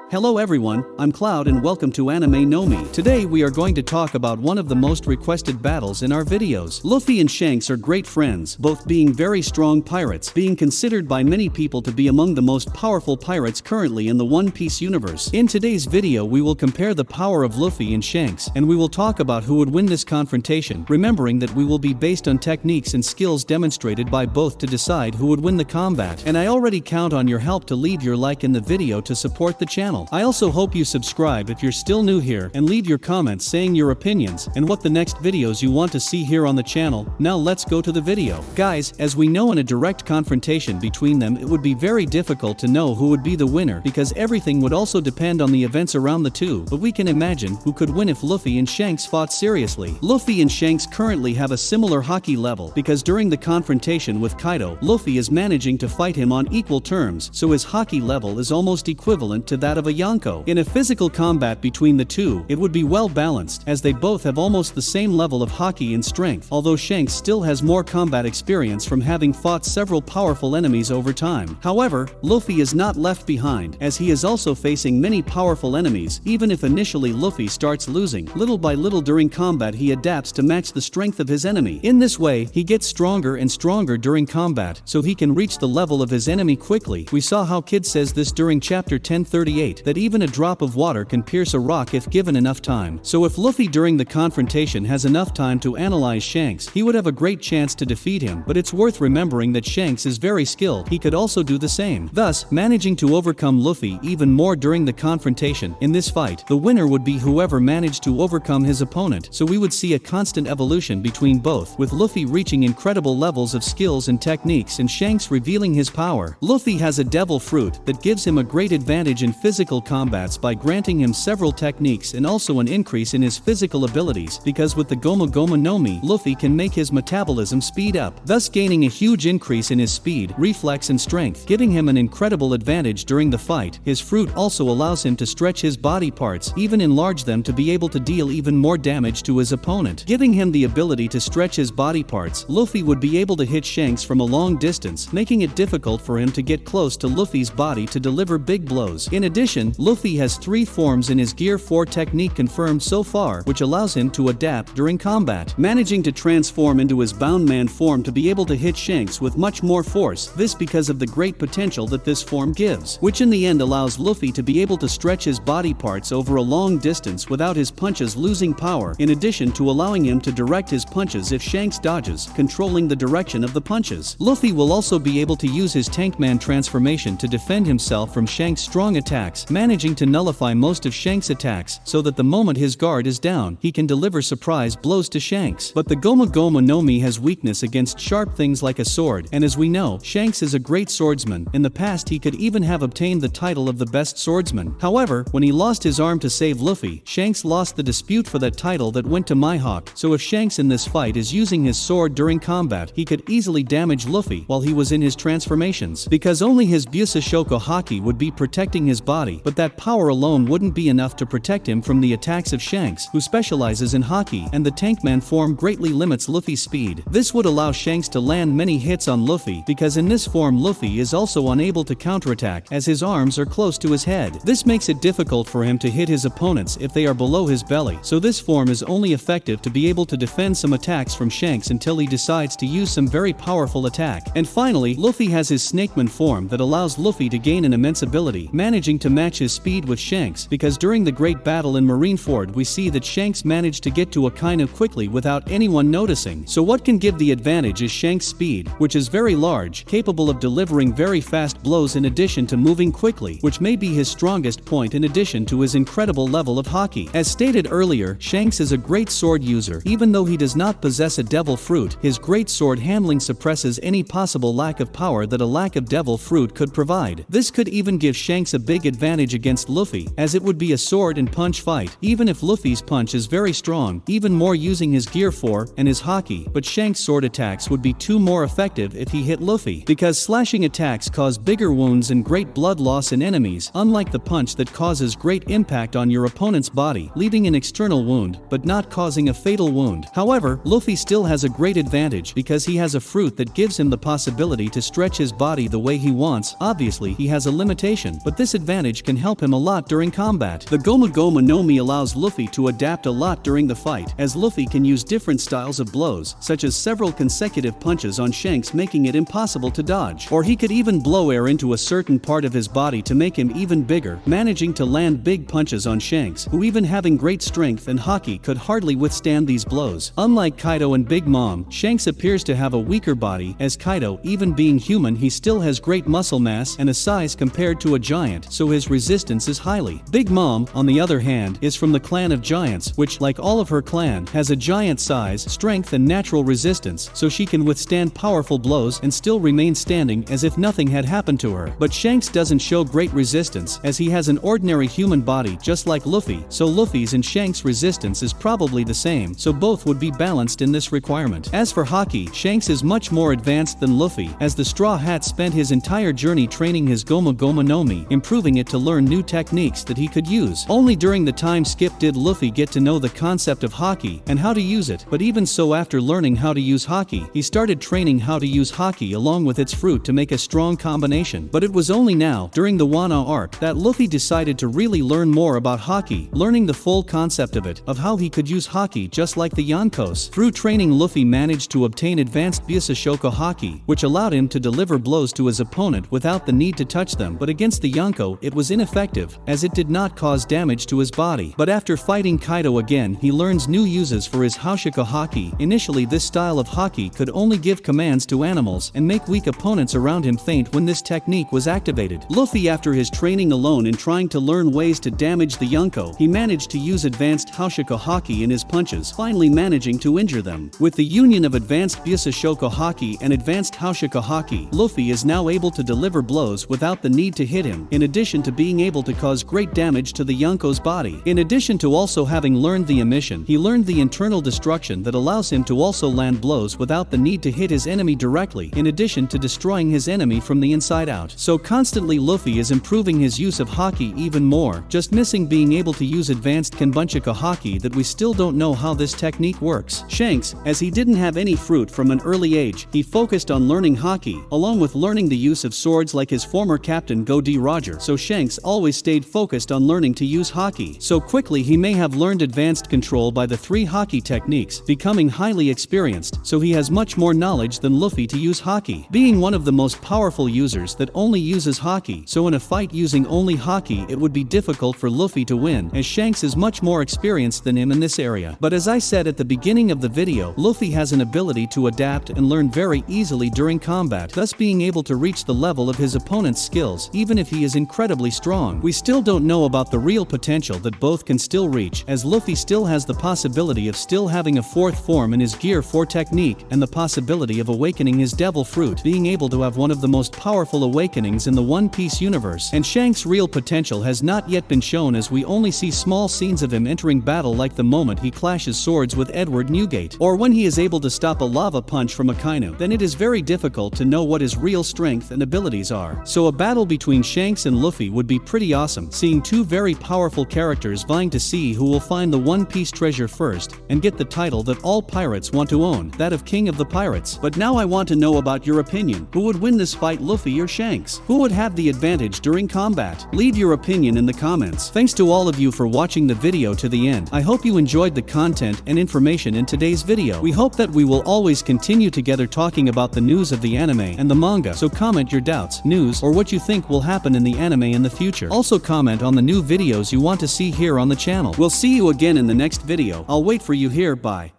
Hello everyone, I'm Cloud and welcome to Anime No Mi. Today we are going to talk about one of the most requested battles in our videos. Luffy and Shanks are great friends, both being very strong pirates, being considered by many people to be among the most powerful pirates currently in the One Piece universe. In today's video we will compare the power of Luffy and Shanks, and we will talk about who would win this confrontation, remembering that we will be based on techniques and skills demonstrated by both to decide who would win the combat. And I already count on your help to leave your like in the video to support the channel. I also hope you subscribe if you're still new here and leave your comments saying your opinions and what the next videos you want to see here on the channel. Now let's go to the video. Guys, as we know, in a direct confrontation between them it would be very difficult to know who would be the winner because everything would also depend on the events around the two, but we can imagine who could win if Luffy and Shanks fought seriously. Luffy and Shanks currently have a similar haki level because during the confrontation with Kaido, Luffy is managing to fight him on equal terms, so his haki level is almost equivalent to that of a Yonko. In a physical combat between the two, it would be well balanced, as they both have almost the same level of haki and strength, although Shanks still has more combat experience from having fought several powerful enemies over time. However, Luffy is not left behind, as he is also facing many powerful enemies. Even if initially Luffy starts losing, little by little during combat he adapts to match the strength of his enemy. In this way, he gets stronger and stronger during combat, so he can reach the level of his enemy quickly. We saw how Kid says this during chapter 1038, that even a drop of water can pierce a rock if given enough time. So if Luffy during the confrontation has enough time to analyze Shanks, he would have a great chance to defeat him, but it's worth remembering that Shanks is very skilled. He could also do the same, thus managing to overcome Luffy even more during the confrontation. In this fight, the winner would be whoever managed to overcome his opponent, so we would see a constant evolution between both, with Luffy reaching incredible levels of skills and techniques and Shanks revealing his power. Luffy has a devil fruit that gives him a great advantage in physical combats by granting him several techniques and also an increase in his physical abilities, because with the Gomu Gomu no Mi, Luffy can make his metabolism speed up, thus gaining a huge increase in his speed, reflex and strength, giving him an incredible advantage during the fight. His fruit also allows him to stretch his body parts, even enlarge them to be able to deal even more damage to his opponent. Giving him the ability to stretch his body parts, Luffy would be able to hit Shanks from a long distance, making it difficult for him to get close to Luffy's body to deliver big blows. In addition, Luffy has 3 forms in his Gear 4 technique confirmed so far, which allows him to adapt during combat, managing to transform into his Bound Man form to be able to hit Shanks with much more force, this because of the great potential that this form gives, which in the end allows Luffy to be able to stretch his body parts over a long distance without his punches losing power, in addition to allowing him to direct his punches if Shanks dodges, controlling the direction of the punches. Luffy will also be able to use his Tankman transformation to defend himself from Shanks' strong attacks, managing to nullify most of Shanks' attacks, so that the moment his guard is down, he can deliver surprise blows to Shanks. But the Gomu Gomu no Mi has weakness against sharp things like a sword, and as we know, Shanks is a great swordsman. In the past he could even have obtained the title of the best swordsman. However, when he lost his arm to save Luffy, Shanks lost the dispute for that title that went to Mihawk, so if Shanks in this fight is using his sword during combat, he could easily damage Luffy while he was in his transformations, because only his Busashoko haki would be protecting his body, but that power alone wouldn't be enough to protect him from the attacks of Shanks, who specializes in haki, and the Tankman form greatly limits Luffy's speed. This would allow Shanks to land many hits on Luffy, because in this form Luffy is also unable to counterattack as his arms are close to his head. This makes it difficult for him to hit his opponents if they are below his belly, so this form is only effective to be able to defend some attacks from Shanks until he decides to use some very powerful attack. And finally, Luffy has his Snakeman form that allows Luffy to gain an immense ability, managing to match his speed with Shanks, because during the great battle in Marineford we see that Shanks managed to get to Akainu quickly without anyone noticing. So what can give the advantage is Shanks' speed, which is very large, capable of delivering very fast blows in addition to moving quickly, which may be his strongest point in addition to his incredible level of haki. As stated earlier, Shanks is a great sword user. Even though he does not possess a devil fruit, his great sword handling suppresses any possible lack of power that a lack of devil fruit could provide. This could even give Shanks a big advantage against Luffy, as it would be a sword and punch fight, even if Luffy's punch is very strong, even more using his Gear 4 and his haki, but Shanks' sword attacks would be more effective if he hit Luffy, because slashing attacks cause bigger wounds and great blood loss in enemies, unlike the punch that causes great impact on your opponent's body, leaving an external wound, but not causing a fatal wound. However, Luffy still has a great advantage because he has a fruit that gives him the possibility to stretch his body the way he wants. Obviously, he has a limitation, but this advantage damage can help him a lot during combat. The Goma Goma no Mi allows Luffy to adapt a lot during the fight, as Luffy can use different styles of blows, such as several consecutive punches on Shanks, making it impossible to dodge. Or he could even blow air into a certain part of his body to make him even bigger, managing to land big punches on Shanks, who even having great strength and haki could hardly withstand these blows. Unlike Kaido and Big Mom, Shanks appears to have a weaker body, as Kaido, even being human, he still has great muscle mass and a size compared to a giant, so his resistance is highly. Big Mom, on the other hand, is from the clan of giants, which, like all of her clan, has a giant size, strength and natural resistance, so she can withstand powerful blows and still remain standing as if nothing had happened to her. But Shanks doesn't show great resistance, as he has an ordinary human body just like Luffy, so Luffy's and Shanks' resistance is probably the same, so both would be balanced in this requirement. As for haki, Shanks is much more advanced than Luffy, as the Straw Hat spent his entire journey training his Goma Goma no Mi, improving it to learn new techniques that he could use. Only during the time skip did Luffy get to know the concept of haki and how to use it, but even so, after learning how to use haki, he started training how to use haki along with its fruit to make a strong combination. But it was only now, during the Wano arc, that Luffy decided to really learn more about haki, learning the full concept of it, of how he could use haki just like the Yonkos. Through training, Luffy managed to obtain advanced Byusa haki, which allowed him to deliver blows to his opponent without the need to touch them, but against the Yonko it was ineffective, as it did not cause damage to his body. But after fighting Kaido again, he learns new uses for his Haushika haki. Initially, this style of haki could only give commands to animals and make weak opponents around him faint when this technique was activated. Luffy, after his training alone and trying to learn ways to damage the Yonko, he managed to use advanced Haushika haki in his punches, finally managing to injure them. With the union of advanced Byusa haki and advanced Haushika haki, Luffy is now able to deliver blows without the need to hit him, in addition to being able to cause great damage to the Yonko's body. In addition to also having learned the emission, he learned the internal destruction that allows him to also land blows without the need to hit his enemy directly, in addition to destroying his enemy from the inside out. So constantly Luffy is improving his use of haki even more, just missing being able to use advanced Kanbunchika haki that we still don't know how this technique works. Shanks, as he didn't have any fruit from an early age, he focused on learning haki, along with learning the use of swords like his former captain Go D. Roger, so Shanks always stayed focused on learning to use haki. So quickly he may have learned advanced control by the 3 haki techniques, becoming highly experienced, so he has much more knowledge than Luffy to use haki. Being one of the most powerful users that only uses haki, so in a fight using only haki it would be difficult for Luffy to win, as Shanks is much more experienced than him in this area. But as I said at the beginning of the video, Luffy has an ability to adapt and learn very easily during combat, thus being able to reach the level of his opponent's skills, even if he is incredibly strong. We still don't know about the real potential that both can still reach, as Luffy still has the possibility of still having a 4th form in his Gear 4 technique, and the possibility of awakening his Devil Fruit, being able to have one of the most powerful awakenings in the One Piece universe. And Shanks' real potential has not yet been shown, as we only see small scenes of him entering battle, like the moment he clashes swords with Edward Newgate, or when he is able to stop a lava punch from Akainu. Then it is very difficult to know what his real strength and abilities are. So a battle between Shanks and Luffy would be pretty awesome, seeing 2 very powerful characters vying to see who will find the One Piece treasure first and get the title that all pirates want to own, that of King of the Pirates. But now I want to know about your opinion. Who would win this fight, Luffy or Shanks? Who would have the advantage during combat? Leave your opinion in the comments. Thanks to all of you for watching the video to the end. I hope you enjoyed the content and information in today's video. We hope that we will always continue together talking about the news of the anime and the manga, so comment your doubts, news, or what you think will happen in the anime in the future. Also comment on the new videos you want to see here on the channel. We'll see you again in the next video. I'll wait for you here. Bye.